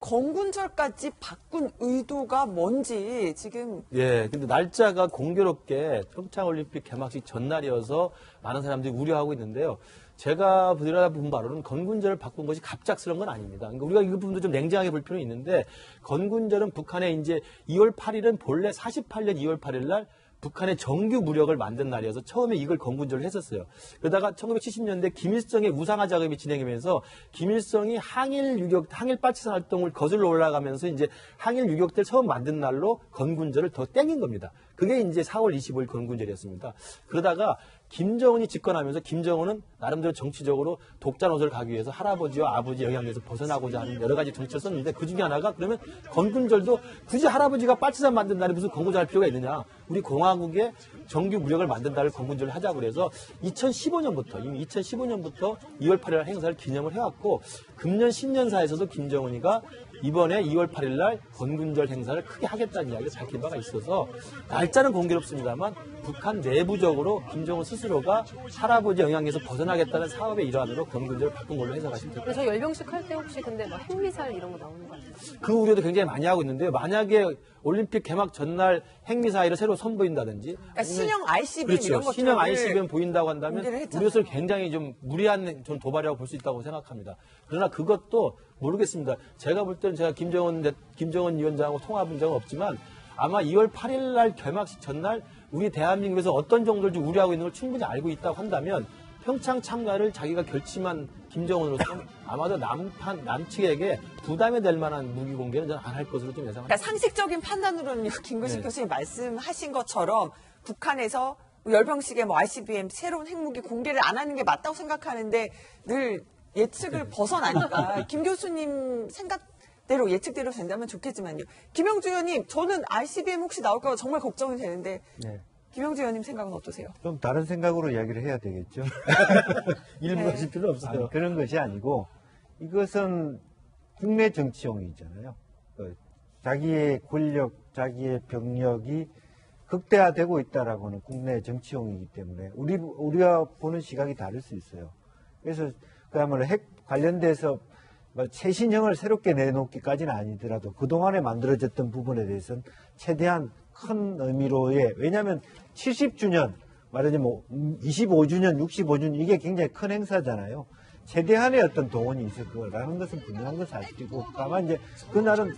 건군절까지 바꾼 의도가 뭔지 지금. 예, 근데 날짜가 공교롭게 평창올림픽 개막식 전날이어서 많은 사람들이 우려하고 있는데요. 제가 들여다본 바로는 건군절을 바꾼 것이 갑작스러운 건 아닙니다. 그러니까 우리가 이 부분도 좀 냉정하게 볼 필요는 있는데, 건군절은 북한의 이제 2월 8일은 본래 48년 2월 8일 날 북한의 정규 무력을 만든 날이어서 처음에 이걸 건군절을 했었어요. 그러다가 1970년대 김일성의 우상화 작업이 진행되면서 김일성이 항일 빨치산 활동을 거슬러 올라가면서 이제 항일 유격대를 처음 만든 날로 건군절을 더 땡긴 겁니다. 그게 이제 4월 25일 건군절이었습니다. 그러다가 김정은이 집권하면서 김정은은 나름대로 정치적으로 독자 노선을 가기 위해서 할아버지와 아버지 영향에서 벗어나고자 하는 여러 가지 정치를 썼는데, 그 중에 하나가 그러면 건군절도 굳이 할아버지가 빨치산 만든 날에 무슨 건군절 할 필요가 있느냐. 우리 공화국의 정규 무력을 만든 날을 건군절을 하자고 그래서 2015년부터 2월 8일 행사를 기념을 해왔고, 금년 신년사에서도 김정은이가 이번에 2월 8일 날 건군절 행사를 크게 하겠다는 이야기를 밝힌 바가 있어서, 날짜는 공교롭습니다만 북한 내부적으로 김정은 스스로가 할아버지 영향에서 벗어나겠다는 사업의 일환으로 건군절을 바꾼 걸로 해석하시면 됩니다. 저 열병식 할 때 혹시 근데 막 핵미사일 이런 거 나오는 거 같아요? 그 우려도 굉장히 많이 하고 있는데요. 만약에 올림픽 개막 전날 핵미사일을 새로 선보인다든지, 그러니까 신형 ICBM 그렇죠, 이런 것들을 신형 ICBM 보인다고 한다면 공개를 우리로서 굉장히 좀 무리한 좀 도발이라고 볼 수 있다고 생각합니다. 그러나 그것도 모르겠습니다. 제가 볼 때는 제가 김정은 위원장하고 통화한 적은 없지만 아마 2월 8일 날 개막식 전날 우리 대한민국에서 어떤 정도를 좀 우려하고 있는 걸 충분히 알고 있다고 한다면 평창 참가를 자기가 결심한 김정은으로서 아마도 남측에게 부담이 될 만한 무기 공개는 저는 안 할 것으로 좀 예상합니다. 그러니까 상식적인 판단으로는 김구식 네. 교수님 말씀하신 것처럼 북한에서 열병식에 뭐 ICBM 새로운 핵무기 공개를 안 하는 게 맞다고 생각하는데 늘 예측을 벗어나니까 김 교수님 생각대로 예측대로 된다면 좋겠지만요. 김영주 의원님, 저는 ICBM 혹시 나올까 봐 정말 걱정이 되는데 네. 김영주 의원님 생각은 어떠세요? 좀 다른 생각으로 이야기를 해야 되겠죠. 일부 하실 필요 없어요. 아니, 그런 것이 아니고 이것은 국내 정치용이잖아요. 자기의 권력, 자기의 병력이 극대화되고 있다라고는 국내 정치용이기 때문에 우리가 보는 시각이 다를 수 있어요. 그래서 그야말로 핵 관련돼서 최신형을 새롭게 내놓기까지는 아니더라도 그동안에 만들어졌던 부분에 대해서는 최대한 큰 의미로의, 왜냐하면 70주년, 말하자면 25주년, 65주년 이게 굉장히 큰 행사잖아요. 최대한의 어떤 동원이 있을 거라는 것은 분명한 건 사실이고, 다만 이제 그날은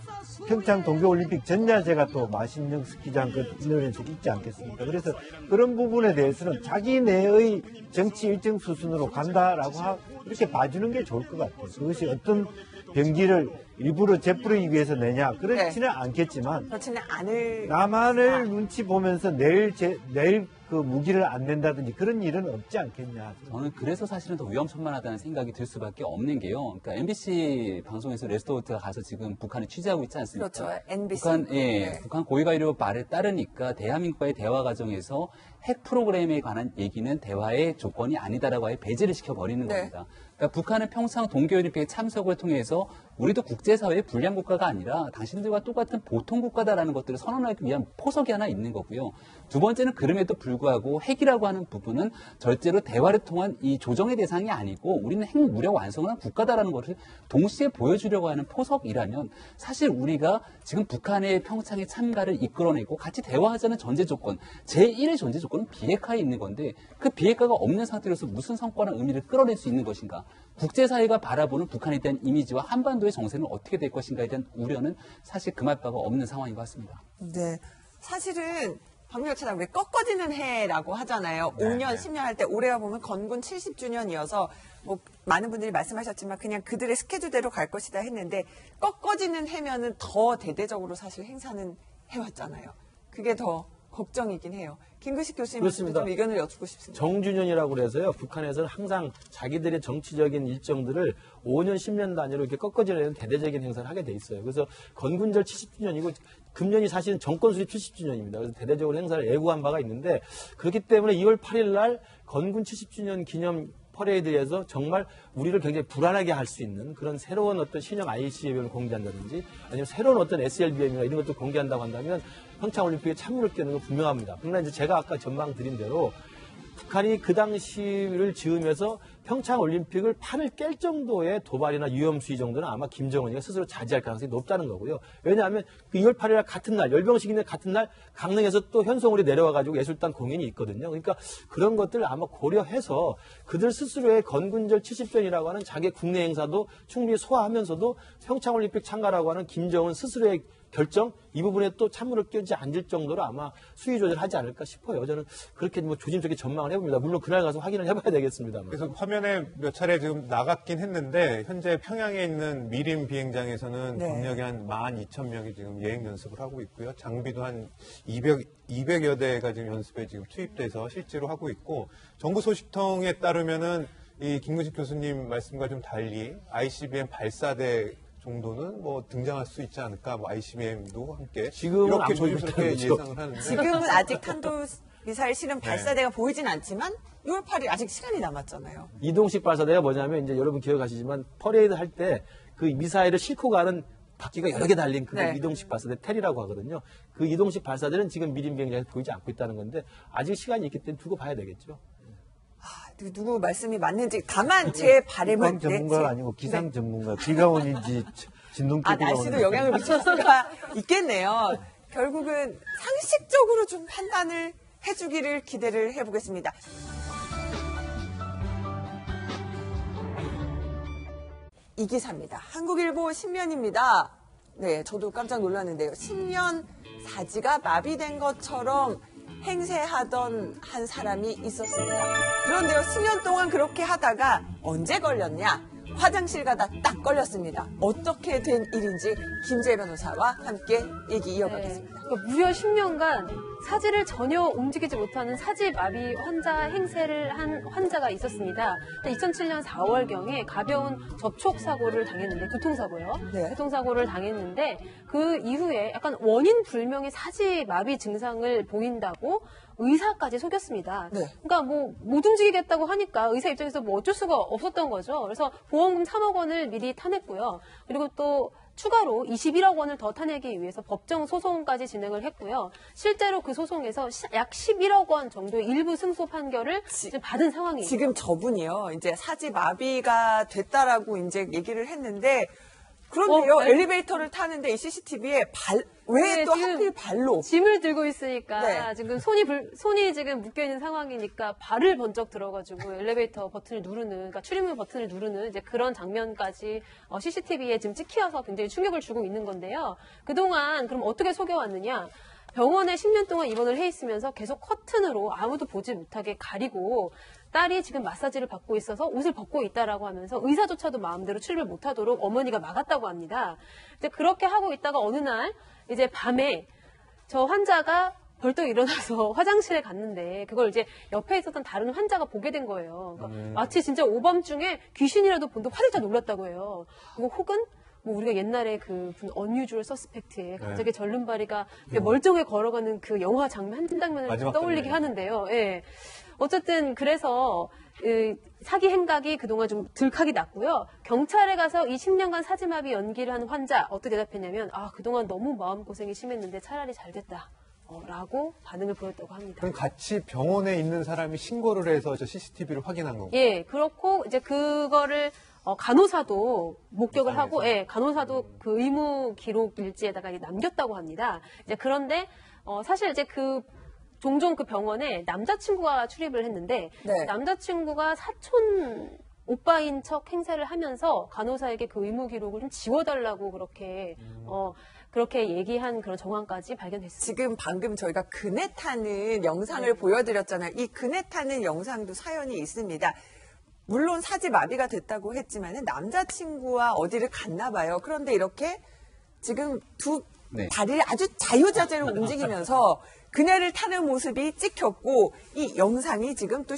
평창 동계올림픽 전야제가 또 마신령 스키장 이런에서 있지 않겠습니까? 그래서 그런 부분에 대해서는 자기 내의 정치 일정 수순으로 간다라고 이렇게 봐주는 게 좋을 것 같아요. 그것이 어떤 병기를 일부러 재뿌리기 위해서 내냐, 그렇지는 않겠지만, 그렇지는 않을. 남한을 눈치 보면서 내일 그 무기를 안 낸다든지 그런 일은 없지 않겠냐. 저는 그래서 사실은 더 위험천만하다는 생각이 들 수밖에 없는 게요. 그러니까 MBC 방송에서 레스토어트가 가서 지금 북한을 취재하고 있지 않습니까? 그렇죠. MBC. 북한 고위관료 말에 따르니까 대한민국과의 대화 과정에서 핵 프로그램에 관한 얘기는 대화의 조건이 아니다라고 아예 배제를 시켜버리는 겁니다. 그러니까 북한은 평창 동계올림픽에 참석을 통해서 우리도 국제사회의 불량 국가가 아니라 당신들과 똑같은 보통 국가다라는 것들을 선언하기 위한 포석이 하나 있는 거고요. 두 번째는 그럼에도 불구하고 핵이라고 하는 부분은 절대로 대화를 통한 이 조정의 대상이 아니고 우리는 핵 무력 완성을 한 국가다라는 것을 동시에 보여주려고 하는 포석이라면, 사실 우리가 지금 북한의 평창의 참가를 이끌어내고 같이 대화하자는 전제 조건, 제1의 전제 조건은 비핵화에 있는 건데, 그 비핵화가 없는 상태로서 무슨 성과나 의미를 끌어낼 수 있는 것인가? 국제사회가 바라보는 북한에 대한 이미지와 한반도의 정세는 어떻게 될 것인가에 대한 우려는 사실 금할 바가 없는 상황인 것 같습니다. 네. 사실은 방미여차장 왜 꺾어지는 해라고 하잖아요. 5년, 10년 할 때 올해가 보면 건군 70주년이어서 뭐 많은 분들이 말씀하셨지만 그냥 그들의 스케줄대로 갈 것이다 했는데, 꺾어지는 해면은 더 대대적으로 사실 행사는 해왔잖아요. 그게 더 걱정이긴 해요. 김구식 교수님한테 좀 의견을 여쭙고 싶습니다. 정주년이라고 그래서요. 북한에서는 항상 자기들의 정치적인 일정들을 5년, 10년 단위로 이렇게 꺾어지는 대대적인 행사를 하게 돼 있어요. 그래서 건군절 70주년이고 금년이 사실은 정권 수립 70주년입니다. 그래서 대대적으로 행사를 예고한 바가 있는데, 그렇기 때문에 2월 8일 날 건군 70주년 기념 퍼레이드에서 정말 우리를 굉장히 불안하게 할 수 있는 그런 새로운 어떤 신형 ICBM을 공개한다든지 아니면 새로운 어떤 SLBM이나 이런 것도 공개한다고 한다면 평창올림픽에 참여를 깨는 건 분명합니다. 그러나 이제 제가 아까 전망 드린 대로 북한이 그 당시를 지으면서 평창 올림픽을 판을 깰 정도의 도발이나 위험 수위 정도는 아마 김정은이가 스스로 자제할 가능성이 높다는 거고요. 왜냐하면 그 2월 8일 날 같은 날, 열병식 있는 같은 날 강릉에서 또 현송월이 내려와가지고 예술단 공연이 있거든요. 그러니까 그런 것들 아마 고려해서 그들 스스로의 건군절 70전이라고 하는 자기 국내 행사도 충분히 소화하면서도 평창 올림픽 참가라고 하는 김정은 스스로의 결정 이 부분에 또 찬물을 끼얹지 않을 정도로 아마 수위 조절하지 않을까 싶어요. 저는 그렇게 뭐 조심스럽게 전망을 해봅니다. 물론 그날 가서 확인을 해봐야 되겠습니다만. 그래서 화면에 몇 차례 지금 나갔긴 했는데 현재 평양에 있는 미림 비행장에서는 네. 병력이 한 12,000명이 지금 예행 연습을 하고 있고요. 장비도 한 200여 대가 지금 연습에 지금 투입돼서 실제로 하고 있고 정부 소식통에 따르면은 이 김근식 교수님 말씀과 좀 달리 ICBM 발사대 정도는 뭐 등장할 수 있지 않을까, 뭐 ICBM도 함께 지금은 이렇게 안 보이고 조심스럽게 있다는 거죠. 예상을 하는데 지금은 아직 탄도미사일 실은 발사대가 보이진 않지만 6월 8일 아직 시간이 남았잖아요. 이동식 발사대가 뭐냐면 이제 여러분 기억하시지만 퍼레이드 할 때 그 미사일을 싣고 가는 바퀴가 여러 개 달린 그걸 네. 이동식 발사대 텔이라고 하거든요. 그 이동식 발사대는 지금 미림 비행장에서 보이지 않고 있다는 건데 아직 시간이 있기 때문에 두고 봐야 되겠죠. 누구 말씀이 맞는지 다만 제 바람은 기상 전문가가 아니고 기상 전문가, 비가 오는지 진동기 비가 날씨도 오는지. 영향을 미칠 수가 있겠네요. 결국은 상식적으로 좀 판단을 해주기를 기대를 해보겠습니다. 이 기사입니다. 한국일보 신면입니다. 네, 저도 깜짝 놀랐는데요. 신면 사지가 마비된 것처럼 행세하던 한 사람이 있었습니다. 그런데요, 10년 동안 그렇게 하다가 언제 걸렸냐? 화장실 가다 딱 걸렸습니다. 어떻게 된 일인지 김재 변호사와 함께 얘기 이어가겠습니다. 그러니까 무려 10년간 사지를 전혀 움직이지 못하는 사지 마비 환자 행세를 한 환자가 있었습니다. 2007년 4월경에 가벼운 접촉사고를 당했는데, 교통사고요. 네. 교통사고를 당했는데 그 이후에 약간 원인 불명의 사지 마비 증상을 보인다고 의사까지 속였습니다. 네. 그러니까 뭐 못 움직이겠다고 하니까 의사 입장에서 뭐 어쩔 수가 없었던 거죠. 그래서 보험금 3억 원을 미리 타냈고요. 그리고 또 추가로 21억 원을 더 타내기 위해서 법정 소송까지 진행을 했고요. 실제로 그 소송에서 약 11억 원 정도의 일부 승소 판결을 지금 받은 상황이에요. 지금 저분이요, 이제 사지 마비가 됐다라고 이제 얘기를 했는데, 그런데요, 네. 엘리베이터를 타는데 이 CCTV에 왜 네, 또 지금 하필 발로? 짐을 들고 있으니까 네. 지금 손이 지금 묶여 있는 상황이니까 발을 번쩍 들어가지고 엘리베이터 버튼을 누르는, 그러니까 출입문 버튼을 누르는 이제 그런 장면까지 CCTV에 지금 찍혀서 굉장히 충격을 주고 있는 건데요. 그동안 그럼 어떻게 속여왔느냐? 병원에 10년 동안 입원을 해 있으면서 계속 커튼으로 아무도 보지 못하게 가리고 딸이 지금 마사지를 받고 있어서 옷을 벗고 있다라고 하면서 의사조차도 마음대로 출입을 못하도록 어머니가 막았다고 합니다. 이제 그렇게 하고 있다가 어느 날 이제 밤에 저 환자가 벌떡 일어나서 화장실에 갔는데 그걸 이제 옆에 있었던 다른 환자가 보게 된 거예요. 그러니까 마치 진짜 오밤중에 귀신이라도 본듯 화들짝 놀랐다고 해요. 그리고 혹은 뭐 우리가 옛날에 그 unusual suspect의 갑자기 절름발이가 이렇게 멀쩡해 걸어가는 그 영화 장면 한 장면을 마지막 떠올리게 장면이요. 하는데요. 예. 어쨌든 그래서 사기 행각이 그동안 좀 들컥이 났고요. 경찰에 가서 이 10년간 사지마비 연기를 한 환자 어떻게 대답했냐면 그동안 너무 마음고생이 심했는데 차라리 잘 됐다. 라고 반응을 보였다고 합니다. 그럼 같이 병원에 있는 사람이 신고를 해서 저 CCTV를 확인한 건가요? 예, 그렇고 이제 그거를 간호사도 목격을 하고, 상황에서? 예, 간호사도 그 의무 기록 일지에다가 남겼다고 합니다. 이제 그런데 사실 이제 종종 그 병원에 남자친구가 출입을 했는데 네. 남자친구가 사촌 오빠인 척 행세를 하면서 간호사에게 그 의무 기록을 좀 지워달라고 그렇게 얘기한 그런 정황까지 발견됐습니다. 지금 방금 저희가 그네 타는 영상을 보여드렸잖아요. 이 그네 타는 영상도 사연이 있습니다. 물론 사지 마비가 됐다고 했지만은 남자친구와 어디를 갔나 봐요. 그런데 이렇게 지금 두 네. 다리를 아주 자유자재로 움직이면서 그네를 타는 모습이 찍혔고 이 영상이 지금 또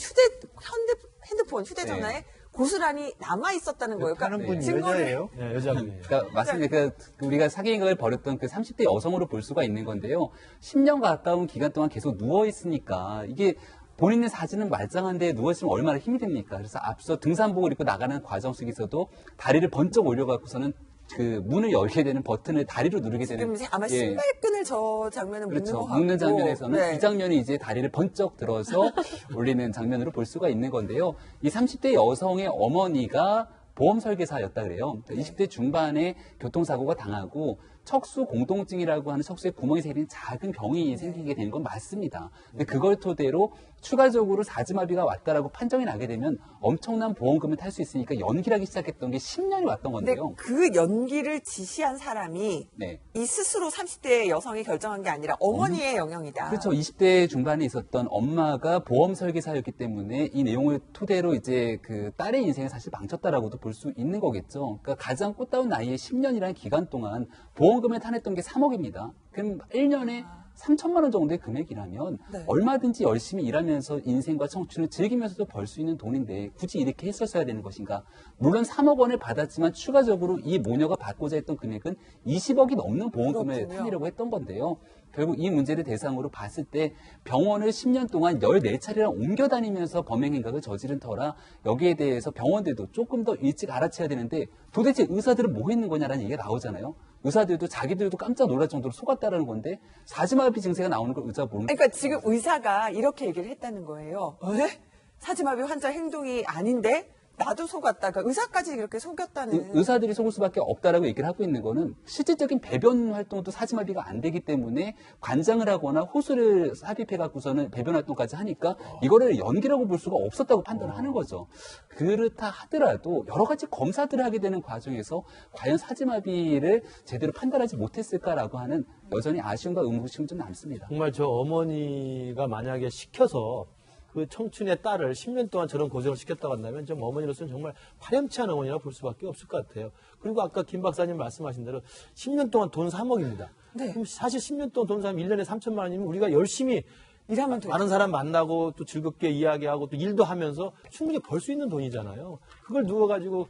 핸드폰, 휴대전화에 고스란히 남아 있었다는 거예요. 타는 분이 증거를- 여자예요? 네, 여자분이에요. 그러니까 맞습니다. 그러니까 우리가 사기 행각을 벌였던 그 30대 여성으로 볼 수가 있는 건데요. 10년 가까운 기간 동안 계속 누워 있으니까 이게 본인의 사진은 말짱한데 누워있으면 얼마나 힘이 됩니까? 그래서 앞서 등산복을 입고 나가는 과정 속에서도 다리를 번쩍 올려갖고서는 그 문을 열게 되는 버튼을 다리로 누르게 되는 지금 아마 예. 신발끈을 저 장면은 묶는 그렇죠. 것 같고. 묶는 장면에서는 네. 이 장면이 이제 다리를 번쩍 들어서 올리는 장면으로 볼 수가 있는 건데요. 이 30대 여성의 어머니가 보험 설계사였다 그래요. 그러니까 20대 중반에 교통사고가 당하고 척수 공동증이라고 하는 척수에 구멍이 생긴 작은 병이 생기게 되는 건 맞습니다. 근데 그걸 토대로 추가적으로 사지마비가 왔다라고 판정이 나게 되면 엄청난 보험금을 탈 수 있으니까 연기를 하기 시작했던 게 10년이 왔던 근데 건데요. 그 연기를 지시한 사람이 네. 이 스스로 30대 여성이 결정한 게 아니라 어머니의 영향이다. 그렇죠. 20대 중반에 있었던 엄마가 보험 설계사였기 때문에 이 내용을 토대로 이제 그 딸의 인생을 사실 망쳤다라고도 볼 수 있는 거겠죠. 그러니까 가장 꽃다운 나이에 10년이라는 기간 동안 보험금을 타냈던 게 3억입니다. 그럼 1년에 3천만 원 정도의 금액이라면 네. 얼마든지 열심히 일하면서 인생과 청춘을 즐기면서도 벌 수 있는 돈인데 굳이 이렇게 했었어야 되는 것인가? 물론 3억 원을 받았지만 추가적으로 이 모녀가 받고자 했던 금액은 20억이 넘는 보험금을 그렇군요. 타내려고 했던 건데요. 결국 이 문제를 대상으로 봤을 때 병원을 10년 동안 14차례나 옮겨 다니면서 범행 행각을 저지른 터라 여기에 대해서 병원들도 조금 더 일찍 알아채야 되는데 도대체 의사들은 뭐 했는 거냐라는 얘기가 나오잖아요. 의사들도 자기들도 깜짝 놀랄 정도로 속았다라는 건데 사지마비 증세가 나오는 걸 의사가 모르는 그러니까 지금 의사가 이렇게 얘기를 했다는 거예요. 에? 사지마비 환자 행동이 아닌데 나도 속았다. 그러니까 의사까지 이렇게 속였다는. 의사들이 속을 수밖에 없다라고 얘기를 하고 있는 거는 실질적인 배변 활동도 사지마비가 안 되기 때문에 관장을 하거나 호수를 삽입해 갖고서는 배변 활동까지 하니까 이거를 연기라고 볼 수가 없었다고 판단을 하는 거죠. 그렇다 하더라도 여러 가지 검사들을 하게 되는 과정에서 과연 사지마비를 제대로 판단하지 못했을까라고 하는 여전히 아쉬움과 의무심은 좀 남습니다. 정말 저 어머니가 만약에 시켜서 그 청춘의 딸을 10년 동안 저런 고생을 시켰다고 한다면 좀 어머니로서는 정말 파렴치한 어머니라고 볼 수밖에 없을 것 같아요. 그리고 아까 김 박사님 말씀하신 대로 10년 동안 돈 3억입니다. 네. 그럼 사실 10년 동안 돈 3억, 1년에 3천만 원이면 우리가 열심히 일하면 돼요. 많은 사람 만나고 또 즐겁게 이야기하고 또 일도 하면서 충분히 벌 수 있는 돈이잖아요. 그걸 누워가지고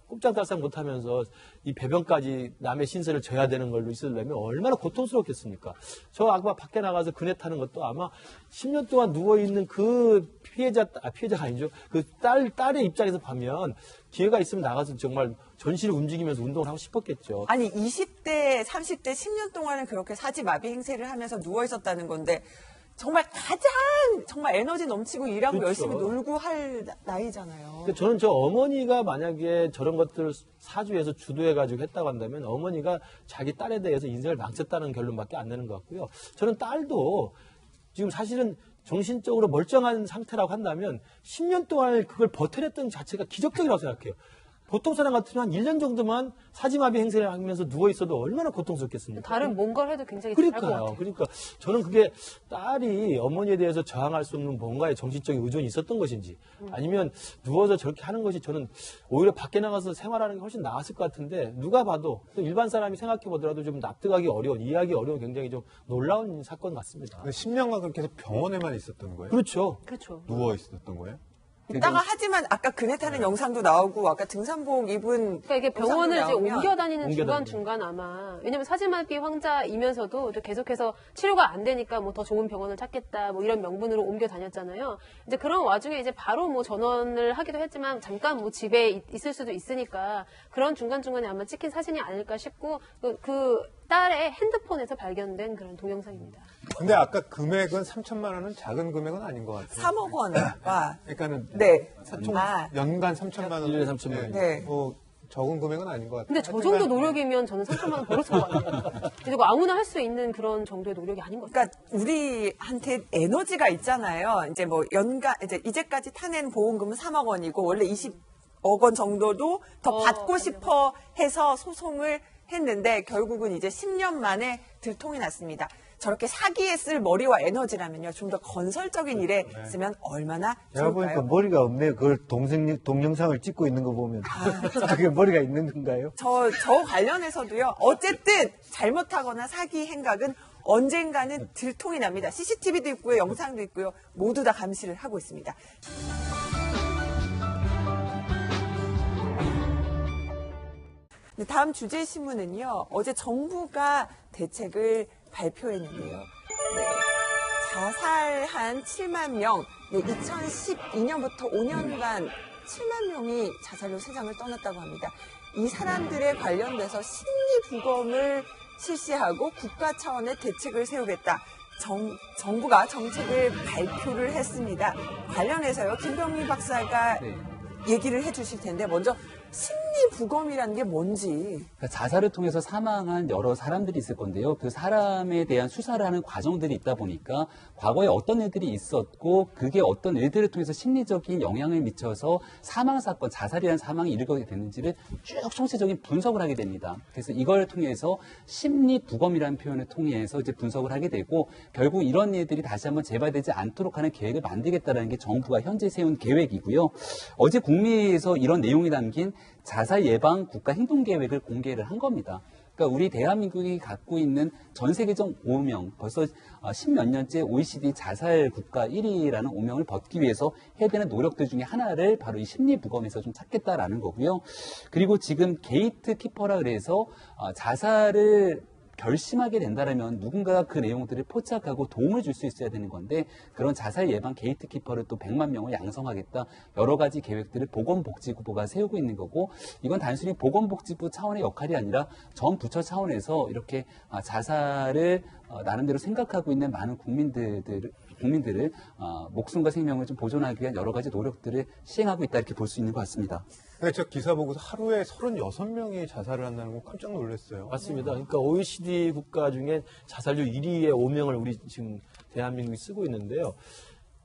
꼼짝달싹 못하면서 이 배변까지 남의 신세를 져야 되는 걸로 있으려면 얼마나 고통스럽겠습니까? 저 아까 밖에 나가서 그네 타는 것도 아마 10년 동안 누워있는 그 피해자가 아니죠. 그 딸의 입장에서 보면 기회가 있으면 나가서 정말 전신을 움직이면서 운동을 하고 싶었겠죠. 아니 20대, 30대 10년 동안은 그렇게 사지마비 행세를 하면서 누워 있었다는 건데 정말 가장 정말 에너지 넘치고 일하고 그렇죠. 열심히 놀고 할 나이잖아요. 그러니까 저는 저 어머니가 만약에 저런 것들을 사주에서 주도해가지고 했다고 한다면 어머니가 자기 딸에 대해서 인생을 망쳤다는 결론밖에 안 내는 것 같고요. 저는 딸도 지금 사실은 정신적으로 멀쩡한 상태라고 한다면 10년 동안 그걸 버텨냈던 자체가 기적적이라고 생각해요. 보통 사람 같으면 한 1년 정도만 사지마비 행세를 하면서 누워있어도 얼마나 고통스럽겠습니까? 다른 뭔가를 해도 굉장히 잘할 것 그러니까요. 같아요. 그러니까 저는 그게 딸이 어머니에 대해서 저항할 수 없는 뭔가의 정신적인 의존이 있었던 것인지 아니면 누워서 저렇게 하는 것이 저는 오히려 밖에 나가서 생활하는 게 훨씬 나았을 것 같은데 누가 봐도 또 일반 사람이 생각해 보더라도 좀 납득하기 어려운, 이해하기 어려운 굉장히 좀 놀라운 사건 같습니다. 10년간 그렇게 해서 병원에만 있었던 거예요? 그렇죠. 그렇죠. 누워 있었던 거예요? 있다가 하지만 아까 그네 타는 영상도 나오고 아까 등산복 입은 그러니까 이게 병원을 이제 영상도 나오면 옮겨 다니는 옮겨 중간중간 아마 왜냐면 사지마비 환자이면서도 또 계속해서 치료가 안 되니까 뭐 더 좋은 병원을 찾겠다 뭐 이런 명분으로 옮겨 다녔잖아요. 이제 그런 와중에 이제 바로 뭐 전원을 하기도 했지만 잠깐 뭐 집에 있을 수도 있으니까 그런 중간중간에 아마 찍힌 사진이 아닐까 싶고 그 딸의 핸드폰에서 발견된 그런 동영상입니다. 근데 아까 금액은 3천만 원은 작은 금액은 아닌 것 같아요. 3억 원과 그러니까는 네. 총 아. 연간 3천만 원. 1년에 3천만 원. 네. 뭐 적은 금액은 아닌 것 같아요. 근데 저 정도 노력이면 저는 3천만 원 벌었을 것 같아요. 그리고 아무나 할 수 있는 그런 정도의 노력이 아닌 것 같아요. 그러니까 우리한테 에너지가 있잖아요. 이제 뭐 연간 이제까지 타낸 보험금은 3억 원이고 원래 20억 원 정도도 더 받고 맞아요. 싶어 해서 소송을 했는데 결국은 이제 10년 만에 들통이 났습니다. 저렇게 사기에 쓸 머리와 에너지라면요. 좀 더 건설적인 일에 쓰면 얼마나 제가 보니까 좋을까요? 머리가 없네요. 그걸 동영상을 찍고 있는 거 보면. 그게 머리가 있는 건가요? 저 관련해서도요. 어쨌든 잘못하거나 사기 행각은 언젠가는 들통이 납니다. CCTV도 있고요. 영상도 있고요. 모두 다 감시를 하고 있습니다. 네, 다음 주제 신문은요. 어제 정부가 대책을 발표했는데요. 네, 자살한 7만 명, 2012년부터 5년간 7만 명이 자살로 세상을 떠났다고 합니다. 이 사람들에 관련돼서 심리부검을 실시하고 국가 차원의 대책을 세우겠다. 정부가 정책을 발표를 했습니다. 관련해서요, 김병민 박사가 네. 얘기를 해주실 텐데 먼저 심리부검이라는 게 뭔지. 그러니까 자살을 통해서 사망한 여러 사람들이 있을 건데요. 그 사람에 대한 수사를 하는 과정들이 있다 보니까 과거에 어떤 일들이 있었고 그게 어떤 일들을 통해서 심리적인 영향을 미쳐서 사망 사건, 자살이라는 사망이 이르게 됐는지를 쭉 총체적인 분석을 하게 됩니다. 그래서 이걸 통해서 심리부검이라는 표현을 통해서 이제 분석을 하게 되고 결국 이런 일들이 다시 한번 재발되지 않도록 하는 계획을 만들겠다는 게 정부가 현재 세운 계획이고요. 어제 국미에서 이런 내용이 담긴 자살 예방 국가 행동 계획을 공개를 한 겁니다. 그러니까 우리 대한민국이 갖고 있는 전 세계적 오명, 벌써 10몇 년째 OECD 자살 국가 1위라는 오명을 벗기 위해서 해야 되는 노력들 중에 하나를 바로 이 심리부검에서 좀 찾겠다라는 거고요. 그리고 지금 게이트 키퍼라 그래서 자살을 결심하게 된다면 누군가가 그 내용들을 포착하고 도움을 줄 수 있어야 되는 건데 그런 자살 예방 게이트키퍼를 또 100만 명을 양성하겠다 여러 가지 계획들을 보건복지부가 세우고 있는 거고 이건 단순히 보건복지부 차원의 역할이 아니라 전 부처 차원에서 이렇게 자살을 나름대로 생각하고 있는 많은 국민들을 목숨과 생명을 좀 보존하기 위한 여러 가지 노력들을 시행하고 있다 이렇게 볼 수 있는 것 같습니다. 네, 제가 기사 보고서 하루에 36명이 자살을 한다는 거 깜짝 놀랐어요. 맞습니다. 그러니까 OECD 국가 중에 자살률 1위의 오명을 우리 지금 대한민국이 쓰고 있는데요.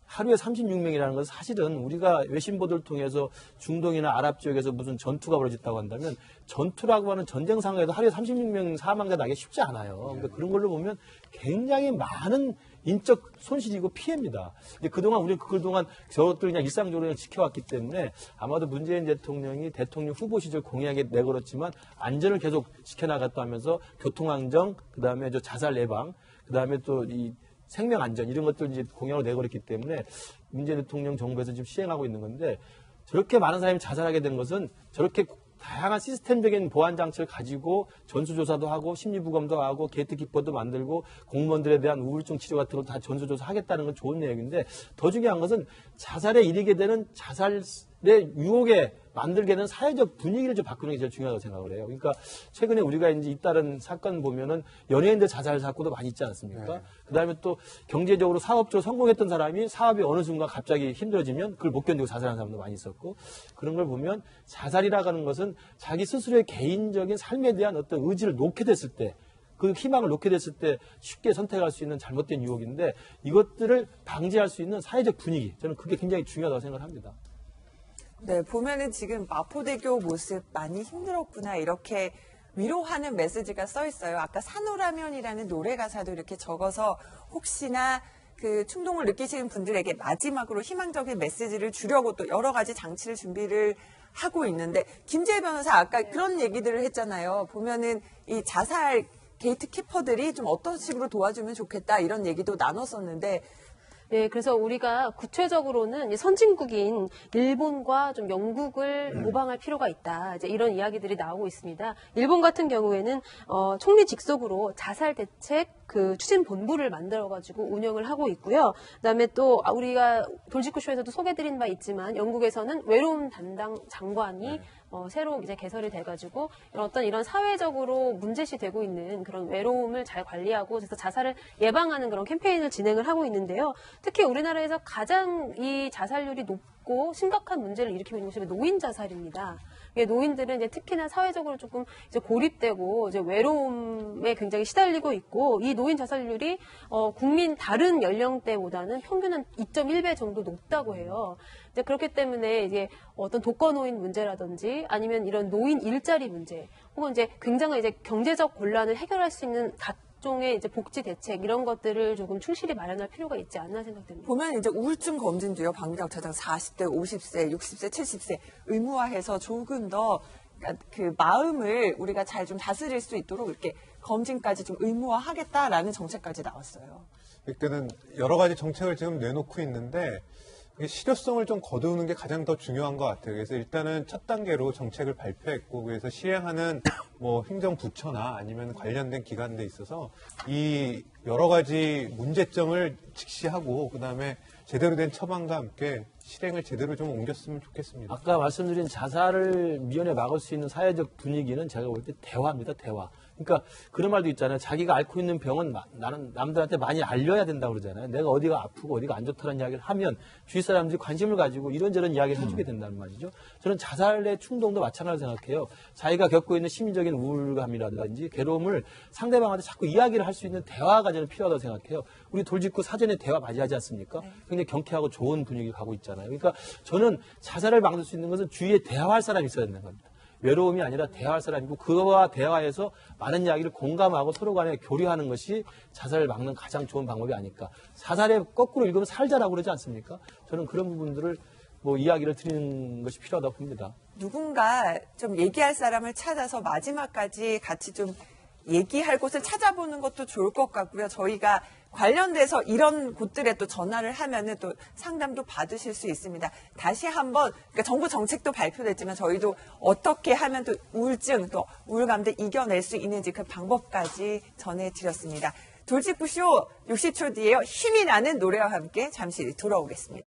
하루에 36명이라는 건 사실은 우리가 외신 보도를 통해서 중동이나 아랍 지역에서 무슨 전투가 벌어졌다고 한다면 전투라고 하는 전쟁 상황에서 하루에 36명 사망자 나기 쉽지 않아요. 그러니까 그런 걸로 보면 굉장히 많은 인적 손실이고 피해입니다. 근데 그동안 우리는 그동안 저것들 그냥 일상적으로 그냥 지켜왔기 때문에 아마도 문재인 대통령이 대통령 후보 시절 공약에 내걸었지만 안전을 계속 지켜나갔다 하면서 교통안전, 그 다음에 자살 예방, 그 다음에 또 이 생명 안전 이런 것들 이제 공약으로 내걸었기 때문에 문재인 대통령 정부에서 지금 시행하고 있는 건데 저렇게 많은 사람이 자살하게 된 것은 저렇게 다양한 시스템적인 보안 장치를 가지고 전수조사도 하고 심리부검도 하고 게이트키퍼도 만들고 공무원들에 대한 우울증 치료 같은 걸 다 전수조사하겠다는 건 좋은 내용인데 더 중요한 것은 자살에 이르게 되는 자살의 유혹에 만들게 되는 사회적 분위기를 좀 바꾸는 게 제일 중요하다고 생각을 해요. 그러니까 최근에 우리가 이제 잇따른 사건 보면은 연예인들 자살 사건도 많이 있지 않습니까? 네. 그다음에 또 경제적으로 사업적으로 성공했던 사람이 사업이 어느 순간 갑자기 힘들어지면 그걸 못 견디고 자살하는 사람도 많이 있었고 그런 걸 보면 자살이라고 하는 것은 자기 스스로의 개인적인 삶에 대한 어떤 의지를 놓게 됐을 때 그 희망을 놓게 됐을 때 쉽게 선택할 수 있는 잘못된 유혹인데 이것들을 방지할 수 있는 사회적 분위기 저는 그게 굉장히 중요하다고 생각합니다. 네, 보면은 지금 마포대교 모습 많이 힘들었구나 이렇게 위로하는 메시지가 써 있어요. 아까 산호라면이라는 노래 가사도 이렇게 적어서 혹시나 그 충동을 느끼시는 분들에게 마지막으로 희망적인 메시지를 주려고 또 여러 가지 장치를 준비를 하고 있는데 김재희 변호사 아까 그런 얘기들을 했잖아요. 보면은 이 자살 게이트키퍼들이 좀 어떤 식으로 도와주면 좋겠다 이런 얘기도 나눴었는데 네, 그래서 우리가 구체적으로는 선진국인 일본과 좀 영국을 모방할 필요가 있다. 이제 이런 이야기들이 나오고 있습니다. 일본 같은 경우에는 총리 직속으로 자살 대책 그 추진 본부를 만들어가지고 운영을 하고 있고요. 그다음에 또 우리가 돌직구쇼에서도 소개드린 바 있지만 영국에서는 외로움 담당 장관이 새로 이제 개설이 돼가지고 이런 사회적으로 문제시되고 있는 그런 외로움을 잘 관리하고 그래서 자살을 예방하는 그런 캠페인을 진행을 하고 있는데요. 특히 우리나라에서 가장 이 자살률이 높고 심각한 문제를 일으키고 있는 것이 노인 자살입니다. 노인들은 이제 특히나 사회적으로 조금 이제 고립되고 이제 외로움에 굉장히 시달리고 있고 이 노인 자살률이 국민 다른 연령대보다는 평균 한 2.1배 정도 높다고 해요. 이제 그렇기 때문에 이제 어떤 독거노인 문제라든지 아니면 이런 노인 일자리 문제 혹은 이제 굉장히 이제 경제적 곤란을 해결할 수 있는 각종의 이제 복지 대책 이런 것들을 조금 충실히 마련할 필요가 있지 않나 생각됩니다. 보면 이제 우울증 검진도요. 방역차장 40대, 50세, 60세, 70세 의무화해서 조금 더 그 마음을 우리가 잘 좀 다스릴 수 있도록 이렇게 검진까지 좀 의무화하겠다라는 정책까지 나왔어요. 이때는 여러 가지 정책을 지금 내놓고 있는데 실효성을 좀 거두는 게 가장 더 중요한 것 같아요. 그래서 일단은 첫 단계로 정책을 발표했고 그래서 시행하는 뭐 행정부처나 아니면 관련된 기관들에 있어서 이 여러 가지 문제점을 직시하고 그다음에 제대로 된 처방과 함께 실행을 제대로 좀 옮겼으면 좋겠습니다. 아까 말씀드린 자살을 미연에 막을 수 있는 사회적 분위기는 제가 볼 때 대화입니다, 대화. 그러니까 그런 말도 있잖아요. 자기가 앓고 있는 병은 나는 남들한테 많이 알려야 된다고 그러잖아요. 내가 어디가 아프고 어디가 안 좋다는 이야기를 하면 주위 사람들이 관심을 가지고 이런저런 이야기를 해주게 된다는 말이죠. 저는 자살의 충동도 마찬가지로 생각해요. 자기가 겪고 있는 심리적인 우울감이라든지 괴로움을 상대방한테 자꾸 이야기를 할 수 있는 대화가 저는 필요하다고 생각해요. 우리 돌직구 사전에 대화 많이 하지 않습니까? 굉장히 경쾌하고 좋은 분위기 가고 있잖아요. 그러니까 저는 자살을 막을 수 있는 것은 주위에 대화할 사람이 있어야 된다는 겁니다. 외로움이 아니라 대화할 사람이고 그와 대화해서 많은 이야기를 공감하고 서로 간에 교류하는 것이 자살을 막는 가장 좋은 방법이 아닐까. 자살에 거꾸로 읽으면 살자라고 그러지 않습니까? 저는 그런 부분들을 이야기를 드리는 것이 필요하다고 봅니다. 누군가 좀 얘기할 사람을 찾아서 마지막까지 같이 좀 얘기할 곳을 찾아보는 것도 좋을 것 같고요. 저희가 관련돼서 이런 곳들에 또 전화를 하면은 또 상담도 받으실 수 있습니다. 다시 한번, 그러니까 정부 정책도 발표됐지만 저희도 어떻게 하면 또 우울증, 또 우울감도 이겨낼 수 있는지 그 방법까지 전해드렸습니다. 돌직구쇼 60초 뒤에요. 힘이 나는 노래와 함께 잠시 돌아오겠습니다.